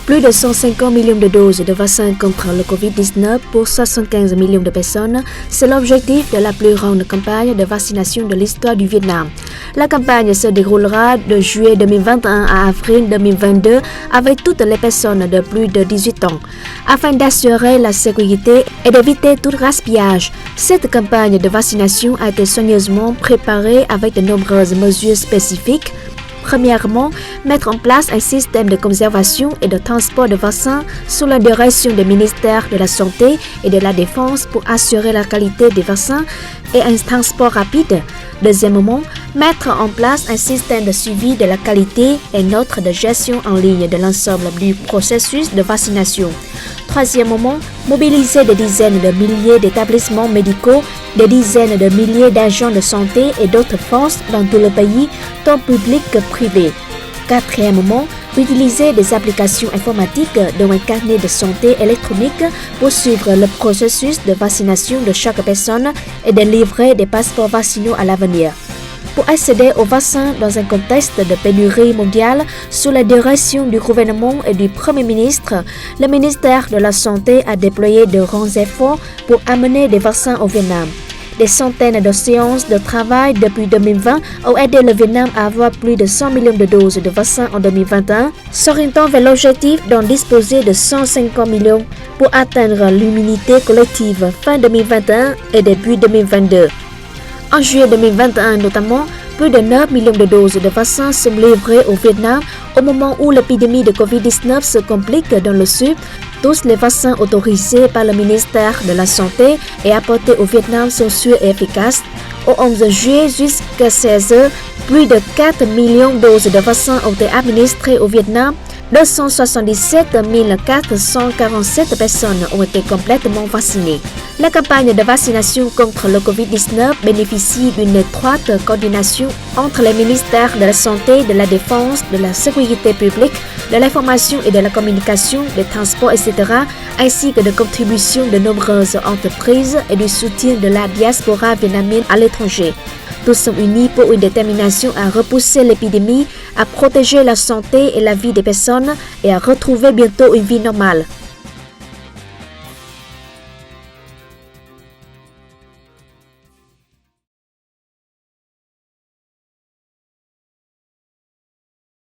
Plus de 150 millions de doses de vaccins contre le Covid-19 pour 75 millions de personnes, c'est l'objectif de la plus grande campagne de vaccination de l'histoire du Vietnam. La campagne se déroulera de juillet 2021 à avril 2022 avec toutes les personnes de plus de 18 ans. Afin d'assurer la sécurité et d'éviter tout gaspillage, cette campagne de vaccination a été soigneusement préparée avec de nombreuses mesures spécifiques. Premièrement, mettre en place un système de conservation et de transport de vaccins sous la direction des ministères de la Santé et de la Défense pour assurer la qualité des vaccins et un transport rapide. Deuxièmement, mettre en place un système de suivi de la qualité et notre de gestion en ligne de l'ensemble du processus de vaccination. Troisièmement, mobiliser des dizaines de milliers d'établissements médicaux, des dizaines de milliers d'agents de santé et d'autres forces dans tout le pays, tant public que privé. Quatrièmement, utiliser des applications informatiques dont un carnet de santé électronique pour suivre le processus de vaccination de chaque personne et de livrer des passeports vaccinaux à l'avenir. Pour accéder au vaccin dans un contexte de pénurie mondiale, sous la direction du gouvernement et du Premier ministre, le ministère de la Santé a déployé de grands efforts pour amener des vaccins au Vietnam. Des centaines de séances de travail depuis 2020 ont aidé le Vietnam à avoir plus de 100 millions de doses de vaccins en 2021, s'orientant vers l'objectif d'en disposer de 150 millions pour atteindre l'immunité collective fin 2021 et début 2022. En juillet 2021 notamment, plus de 9 millions de doses de vaccins sont livrées au Vietnam au moment où l'épidémie de Covid-19 se complique dans le sud. Tous les vaccins autorisés par le ministère de la Santé et apportés au Vietnam sont sûrs et efficaces. Au 11 juillet jusqu'à 16 h, plus de 4 millions de doses de vaccins ont été administrées au Vietnam. 277 447 personnes ont été complètement vaccinées. La campagne de vaccination contre le Covid-19 bénéficie d'une étroite coordination entre les ministères de la Santé, de la Défense, de la Sécurité publique, de l'Information et de la Communication, des Transports, etc., ainsi que de contributions de nombreuses entreprises et du soutien de la diaspora vietnamienne à l'étranger. Tous sont unis pour une détermination à repousser l'épidémie, à protéger la santé et la vie des personnes et à retrouver bientôt une vie normale.